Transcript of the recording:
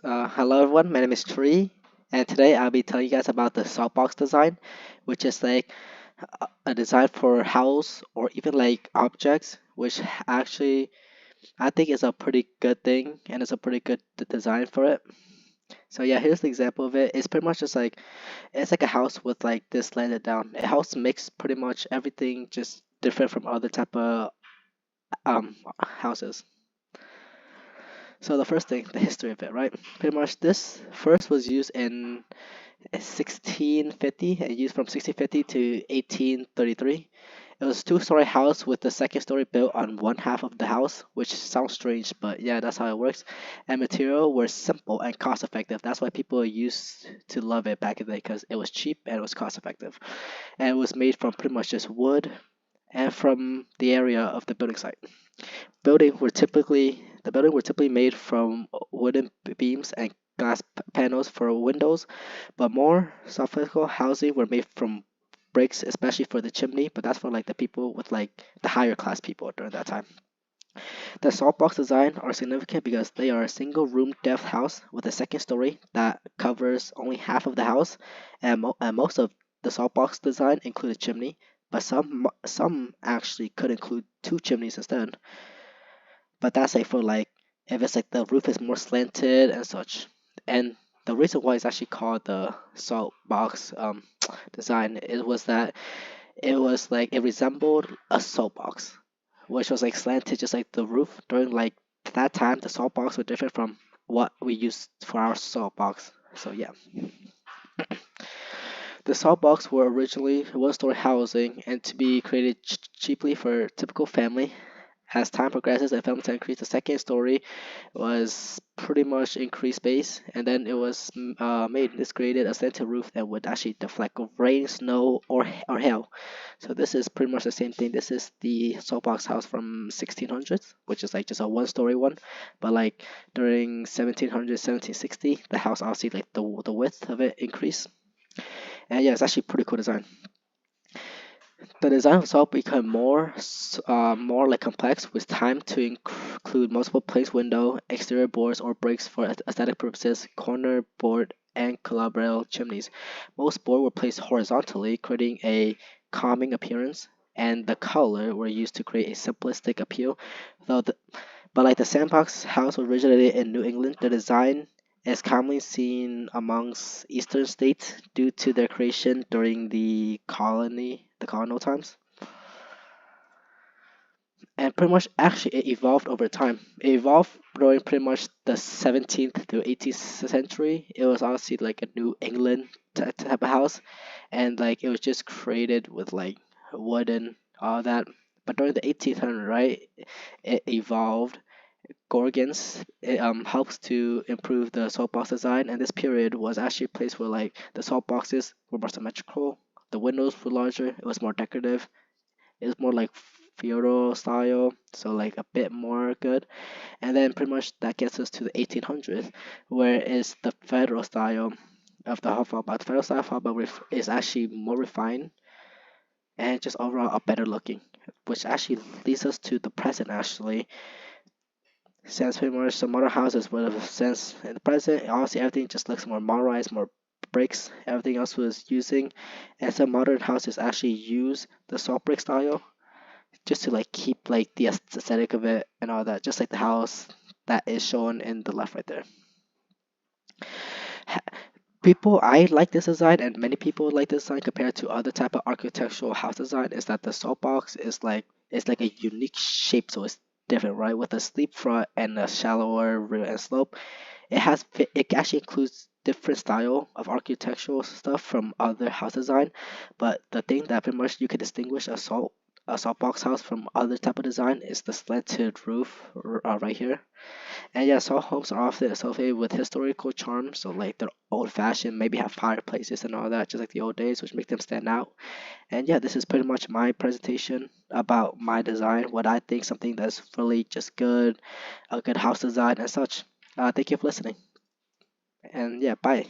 Hello everyone, my name is Tree, and today I'll be telling you guys about the Saltbox design, which is like a design for house or even like objects, which actually I think is a pretty good thing and it's a pretty good design for it. So yeah, here's the example of it. It's pretty much just like it's like a house with like this slanted down. A house makes pretty much everything just different from other type of houses. So the first thing, the history of it, right? Pretty much this first was used in 1650 and used from 1650 to 1833. It was a two-story house with the second story built on one half of the house, which sounds strange, but yeah, that's how it works. And material were simple and cost effective. That's why people used to love it back in the day because it was cheap and it was cost effective. And it was made from pretty much just wood and from the area of the building site. The building were typically made from wooden beams and glass panels for windows, but more sophisticated housing were made from bricks, especially for the chimney. But that's for like the people with like the higher class people during that time. The saltbox design are significant because they are a single room depth house with a second story that covers only half of the house, and most of the saltbox design include a chimney, but some actually could include two chimneys instead. But that's like for like if it's like the roof is more slanted and such. And the reason why it's actually called the salt box design it was that it was like it resembled a salt box, which was like slanted just like the roof. During like that time, the salt box were different from what we use for our salt box. So yeah, the salt box were originally one-story housing and to be created cheaply for a typical family. As time progresses and films increase, the second story was pretty much increased space, and then it was made. This created a center roof that would actually deflect rain, snow, or hail. So this is pretty much the same thing. This is the soapbox house from 1600s, which is like just a one-story one. But like during 1700s, 1760, the house obviously like the width of it increased. And yeah, it's actually pretty cool design. The design itself became more like complex with time to include multiple plates, window, exterior boards, or bricks for aesthetic purposes, corner board, and collateral chimneys. Most boards were placed horizontally, creating a calming appearance, and the color were used to create a simplistic appeal. Though the, but like the sandbox house originated in New England, the design is commonly seen amongst eastern states due to their creation during the colonial times. And pretty much actually it evolved over time. It evolved during pretty much the 17th to 18th century. It was obviously like a New England type of house, and like it was just created with like wood and all that. But during the 1800s, right, it evolved Gorgons. It helps to improve the soapbox design, and this period was actually a place where like the soapboxes were more symmetrical, the windows were larger, it was more decorative, it was more like feudal style, so like a bit more good. And then pretty much that gets us to the 1800s, where it's the federal style of the Hufflepuff. The federal style of Hufflepuff is actually more refined and just overall a better looking, which actually leads us to the present actually. Since pretty much some modern houses would have since in the present, obviously everything just looks more modernized, more bricks, everything else was using, and some modern houses actually use the salt brick style just to like keep like the aesthetic of it and all that, just like the house that is shown in the left right there. People, I like this design, and many people like this design compared to other type of architectural house design. Is that the soapbox is like it's like a unique shape, so it's different, right? With a steep front and a shallower rear end slope, it actually includes different style of architectural stuff from other house design. But the thing that pretty much you can distinguish a saltbox house from other type of design is the slanted roof right here. And yeah, salt homes are often associated with historical charm, so like they're old fashioned, maybe have fireplaces and all that, just like the old days, which make them stand out. And yeah, this is pretty much my presentation about my design, what I think something that's really just good, a good house design and such. Thank you for listening. And yeah, bye.